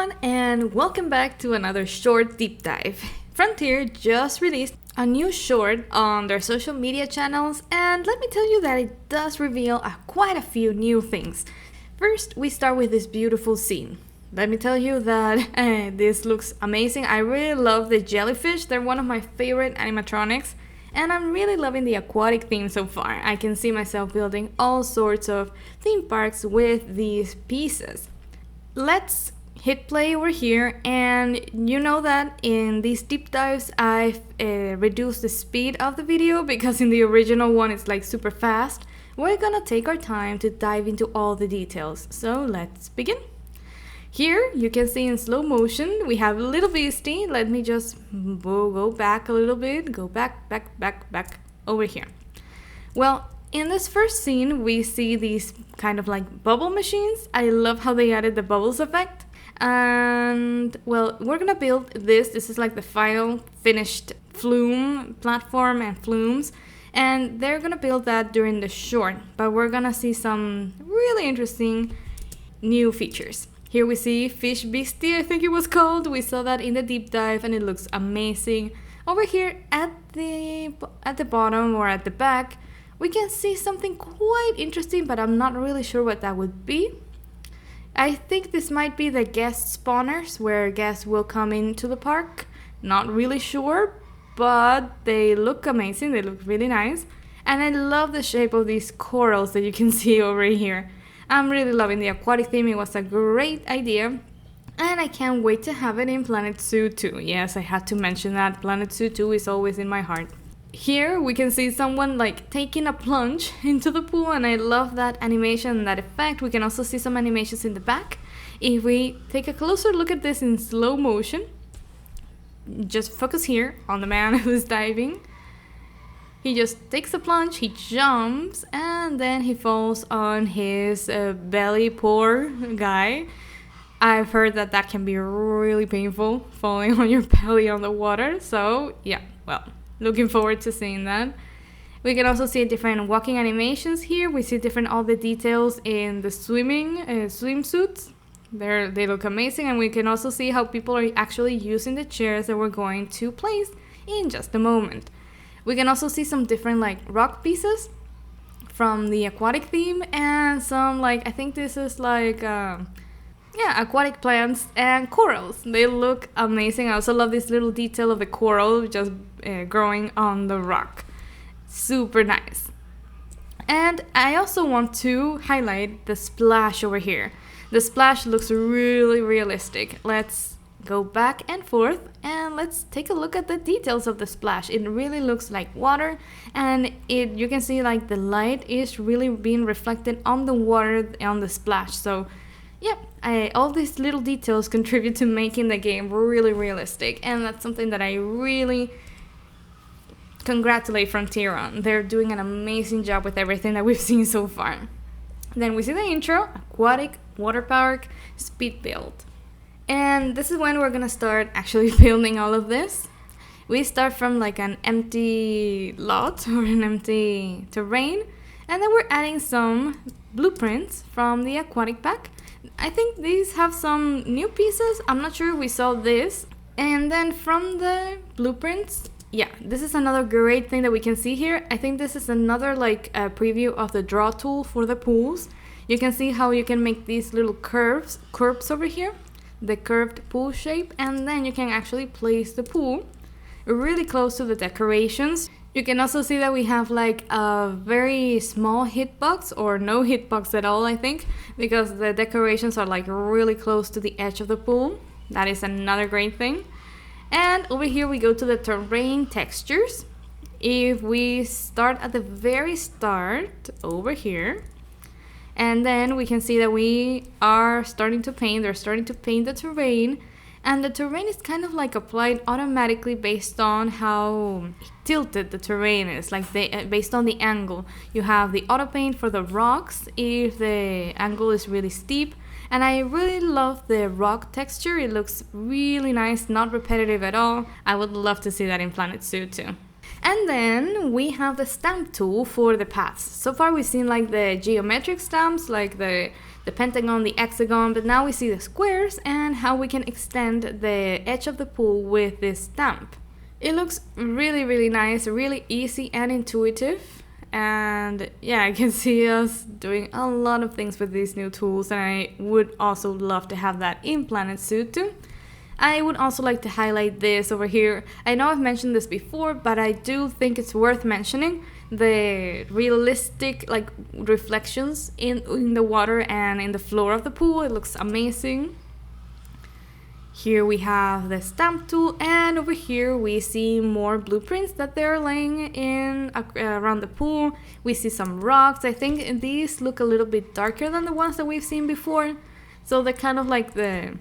everyone, and welcome back to another short deep dive. Frontier just released a new short on their social media channels, and let me tell you that it does reveal quite a few new things. First, we start with this beautiful scene. Let me tell you that this looks amazing. I really love the jellyfish. They're one of my favorite animatronics, and I'm really loving the aquatic theme so far. I can see myself building all sorts of theme parks with these pieces. Let's hit play over here, and you know that in these deep dives I've reduced the speed of the video because in the original one it's like super fast. We're gonna take our time to dive into all the details, so let's begin. Here you can see in slow motion we have Little Beastie. Let me just go back a little bit, go back over here. Well, in this first scene we see these kind of like bubble machines. I love how they added the bubbles effect. And well, we're gonna build this. This is like the final finished flume platform and flumes, and they're gonna build that during the short, but we're gonna see some really interesting new features. Here we see Fish Beastie, I think it was called. We saw that in the deep dive and it looks amazing. Over here at the bottom or at the back, we can see something quite interesting, but I'm not really sure what that would be. I think this might be the guest spawners, where guests will come into the park. Not really sure, but they look amazing. They look really nice. And I love the shape of these corals that you can see over here. I'm really loving the aquatic theme. It was a great idea. And I can't wait to have it in Planet Zoo 2. Yes, I had to mention that. Planet Zoo 2 is always in my heart. Here we can see someone like taking a plunge into the pool, and I love that animation and that effect. We can also see some animations in the back. If we take a closer look at this in slow motion, just focus here on the man who's diving. He just takes a plunge, he jumps, and then he falls on his belly. Poor guy. I've heard that that can be really painful, falling on your belly on the water. So yeah, well, looking forward to seeing that. We can also see different walking animations here. We see all the details in the swimsuits. They look amazing, and we can also see how people are actually using the chairs that we're going to place in just a moment. We can also see some different like rock pieces from the aquatic theme, and some like, I think this is like aquatic plants and corals. They look amazing. I also love this little detail of the coral just growing on the rock. Super nice. And I also want to highlight the splash over here. The splash looks really realistic. Let's go back and forth and let's take a look at the details of the splash. It really looks like water, and you can see like the light is really being reflected on the water on the splash. So yeah, all these little details contribute to making the game really realistic, and that's something that I really congratulate Frontier on. They're doing an amazing job with everything that we've seen so far. Then we see the intro, Aquatic, Water Park, Speedbuild. And this is when we're gonna start actually building all of this. We start from like an empty lot or an empty terrain, and then we're adding some blueprints from the aquatic pack. I think these have some new pieces. I'm not sure if we saw this. And then from the blueprints, yeah, this is another great thing that we can see here. I think this is another like preview of the draw tool for the pools. You can see how you can make these little curves over here, the curved pool shape, and then you can actually place the pool really close to the decorations. You can also see that we have like a very small hitbox, or no hitbox at all, I think, because the decorations are like really close to the edge of the pool. That is another great thing. And over here we go to the terrain textures. If we start at the very start over here, and then we can see that we are starting to paint. They're starting to paint the terrain. And the terrain is kind of like applied automatically based on how tilted the terrain is, like based on the angle. You have the auto paint for the rocks if the angle is really steep. And I really love the rock texture. It looks really nice, not repetitive at all. I would love to see that in Planet Zoo too. And then we have the stamp tool for the paths. So far we've seen like the geometric stamps, like the the pentagon, the hexagon, but now we see the squares and how we can extend the edge of the pool with this stamp. It looks really nice, really easy and intuitive. And yeah, I can see us doing a lot of things with these new tools, and I would also love to have that in Planet Zoo too. I would also like to highlight this over here. I know I've mentioned this before, but I do think it's worth mentioning the realistic like reflections in the water and in the floor of the pool. It looks amazing. Here we have the stamp tool, and over here we see more blueprints that they're laying in around the pool. We see some rocks. I think these look a little bit darker than the ones that we've seen before, so they're kind of like the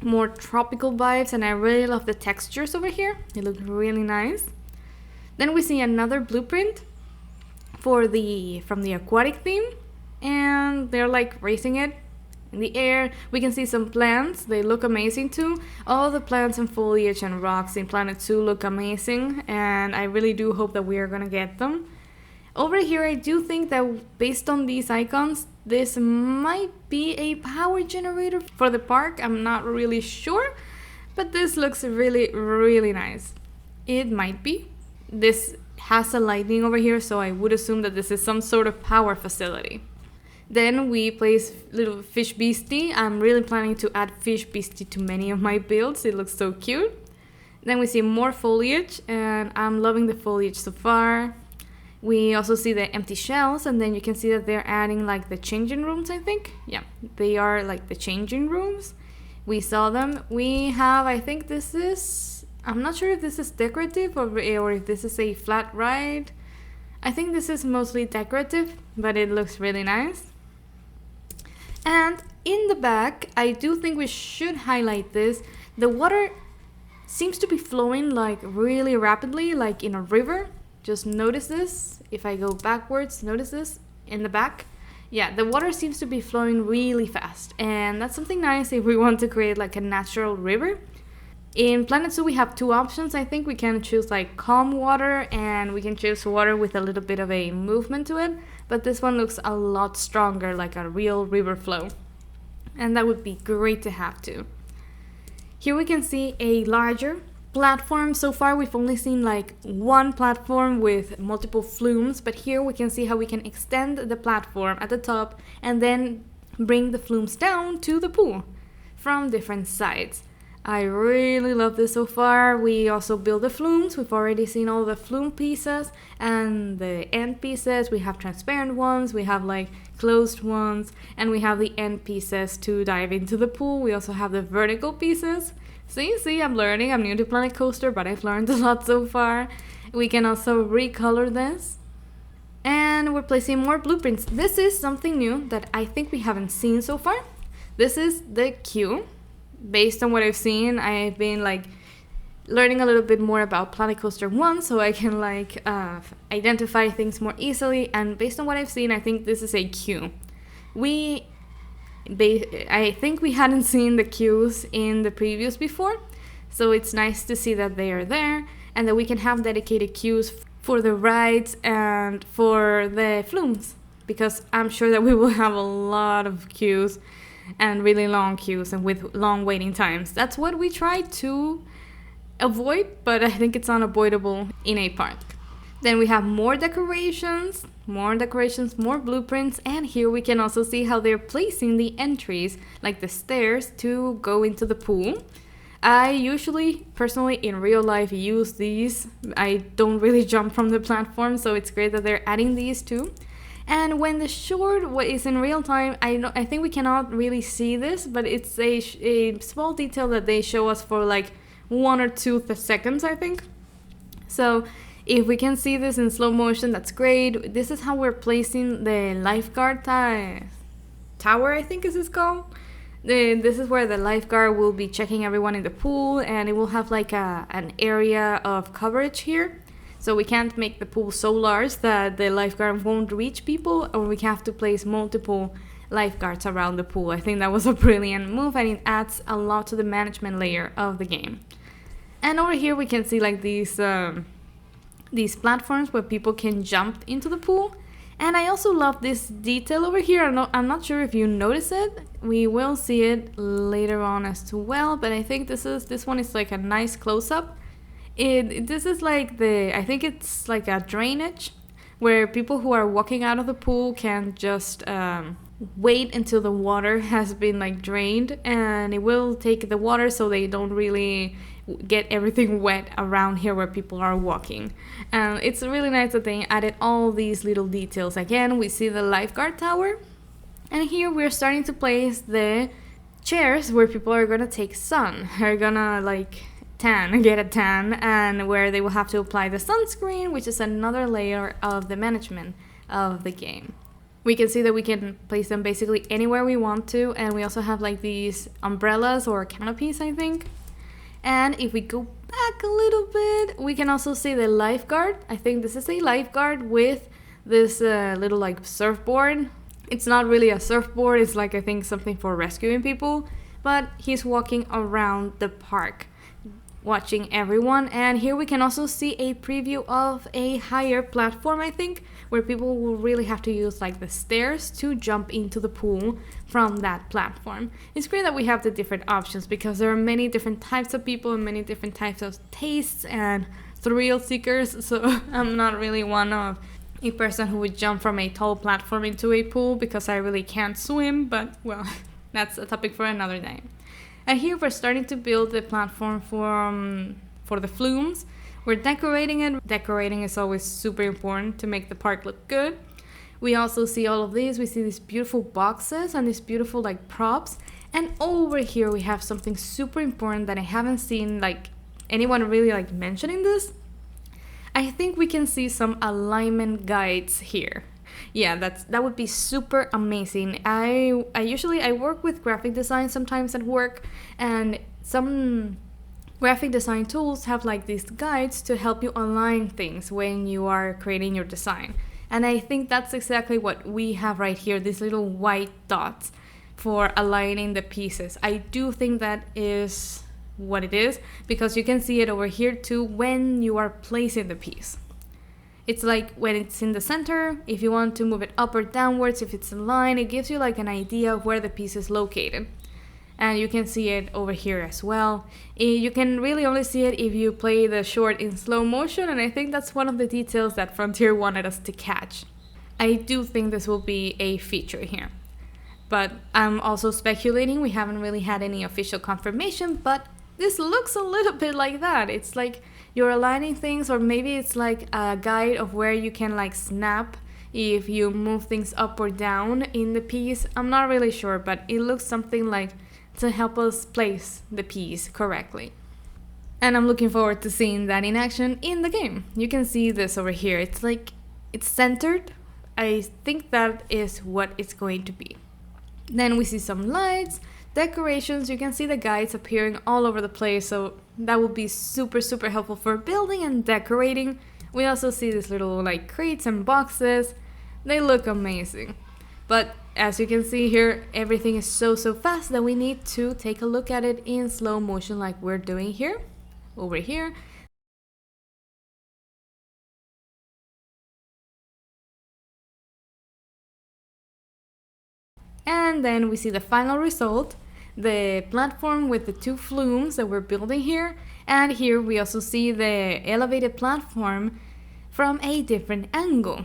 more tropical vibes, and I really love the textures over here. They look really nice. Then we see another blueprint from the aquatic theme, and they're like raising it in the air. We can see some plants. They look amazing too. All the plants and foliage and rocks in Planet Zoo look amazing, and I really do hope that we are gonna get them. Over here, I do think that based on these icons, this might be a power generator for the park. I'm not really sure, but this looks really nice. It might be. This has a lightning over here, so I would assume that this is some sort of power facility. Then we place little fish beastie. I'm really planning to add fish beastie to many of my builds. It looks so cute. Then we see more foliage, and I'm loving the foliage so far. We also see the empty shells, and then you can see that they're adding like the changing rooms, I think. Yeah, they are like the changing rooms. We saw them. We have, I think this is, I'm not sure if this is decorative or if this is a flat ride. I think this is mostly decorative, but it looks really nice. And in the back, I do think we should highlight this. The water seems to be flowing like really rapidly, like in a river. Just notice this. If I go backwards, notice this in the back. Yeah, the water seems to be flowing really fast, and that's something nice if we want to create like a natural river. In Planet Zoo, we have two options. I think we can choose like calm water, and we can choose water with a little bit of a movement to it, but this one looks a lot stronger, like a real river flow, and that would be great to have too. Here we can see a larger platform. So far we've only seen like one platform with multiple flumes, but here we can see how we can extend the platform at the top and then bring the flumes down to the pool from different sides. I really love this so far. We also build the flumes. We've already seen all the flume pieces and the end pieces. We have transparent ones, we have like closed ones, and we have the end pieces to dive into the pool. We also have the vertical pieces. See, I'm learning. I'm new to Planet Coaster, but I've learned a lot so far. We can also recolor this. And we're placing more blueprints. This is something new that I think we haven't seen so far. This is the queue. Based on what I've seen, I've been like learning a little bit more about Planet Coaster 1, so I can like identify things more easily. And based on what I've seen, I think this is a queue. I think we hadn't seen the queues in the previews before, so it's nice to see that they are there and that we can have dedicated queues for the rides and for the flumes, because I'm sure that we will have a lot of queues and really long queues and with long waiting times. That's what we try to avoid, but I think it's unavoidable in a park. Then we have more decorations, more blueprints, and here we can also see how they're placing the entries, like the stairs, to go into the pool. I usually, personally, in real life, use these. I don't really jump from the platform, so it's great that they're adding these too. And when the short is in real time, I think we cannot really see this, but it's a small detail that they show us for like 1 or 2 seconds, I think. So if we can see this in slow motion, that's great. This is how we're placing the lifeguard tower, I think is called. This is where the lifeguard will be checking everyone in the pool, and it will have like an area of coverage here. So we can't make the pool so large that the lifeguard won't reach people, or we have to place multiple lifeguards around the pool. I think that was a brilliant move, and it adds a lot to the management layer of the game. And over here we can see like these platforms where people can jump into the pool. And I also love this detail over here. I'm not sure if you notice it. We will see it later on as well, but I think this one is like a nice close-up. This is like I think it's like a drainage where people who are walking out of the pool can just wait until the water has been like drained, and it will take the water so they don't really get everything wet around here where people are walking. And it's really nice that they added all these little details. Again, we see the lifeguard tower, and here we're starting to place the chairs where people are gonna take sun. They're gonna like get a tan, and where they will have to apply the sunscreen, which is another layer of the management of the game. We can see that we can place them basically anywhere we want to, and we also have like these umbrellas or canopies, I think. And if we go back a little bit, we can also see the lifeguard. I think this is a lifeguard with this little like surfboard. It's not really a surfboard, it's like I think something for rescuing people, but he's walking around the park watching everyone. And here we can also see a preview of a higher platform, I think, where people will really have to use like the stairs to jump into the pool from that platform. It's great that we have the different options because there are many different types of people and many different types of tastes and thrill seekers, so I'm not really one of a person who would jump from a tall platform into a pool because I really can't swim, but well, that's a topic for another day. And here we're starting to build the platform for the flumes. We're decorating it. Decorating is always super important to make the park look good. We also see all of these. We see these beautiful boxes and these beautiful like props. And over here we have something super important that I haven't seen like anyone really like mentioning this. I think we can see some alignment guides here. Yeah, that would be super amazing. I usually work with graphic design sometimes at work, and some graphic design tools have like these guides to help you align things when you are creating your design. And I think that's exactly what we have right here, these little white dots for aligning the pieces. I do think that is what it is because you can see it over here too when you are placing the piece. It's like when it's in the center, if you want to move it up or downwards, if it's in line, it gives you like an idea of where the piece is located. And you can see it over here as well. You can really only see it if you play the short in slow motion, and I think that's one of the details that Frontier wanted us to catch. I do think this will be a feature here. But I'm also speculating, we haven't really had any official confirmation, but this looks a little bit like that. It's like you're aligning things, or maybe it's like a guide of where you can like snap if you move things up or down in the piece. I'm not really sure, but it looks something like to help us place the piece correctly. And I'm looking forward to seeing that in action in the game. You can see this over here. It's like it's centered. I think that is what it's going to be. Then we see some lights, decorations. You can see the guides appearing all over the place, so that will be super helpful for building and decorating. We also see these little like crates and boxes. They look amazing. But as you can see here, everything is so fast that we need to take a look at it in slow motion like we're doing here, over here. And then we see the final result, the platform with the two flumes that we're building here. And here we also see the elevated platform from a different angle,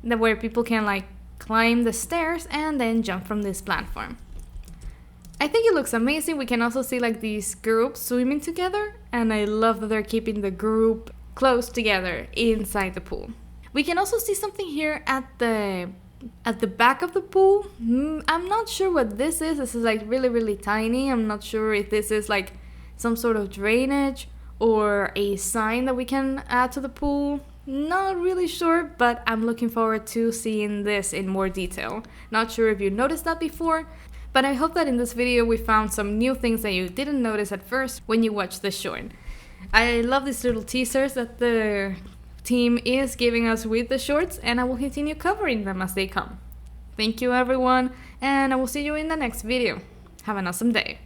where people can like climb the stairs and then jump from this platform. I think it looks amazing. We can also see like these groups swimming together, and I love that they're keeping the group close together inside the pool. We can also see something here at the back of the pool. I'm not sure what this is. This is like really tiny. I'm not sure if this is like some sort of drainage or a sign that we can add to the pool. Not really sure, but I'm looking forward to seeing this in more detail. Not sure if you noticed that before, but I hope that in this video we found some new things that you didn't notice at first when you watched the short. I love these little teasers that the team is giving us with the shorts, and I will continue covering them as they come. Thank you everyone, and I will see you in the next video. Have an awesome day.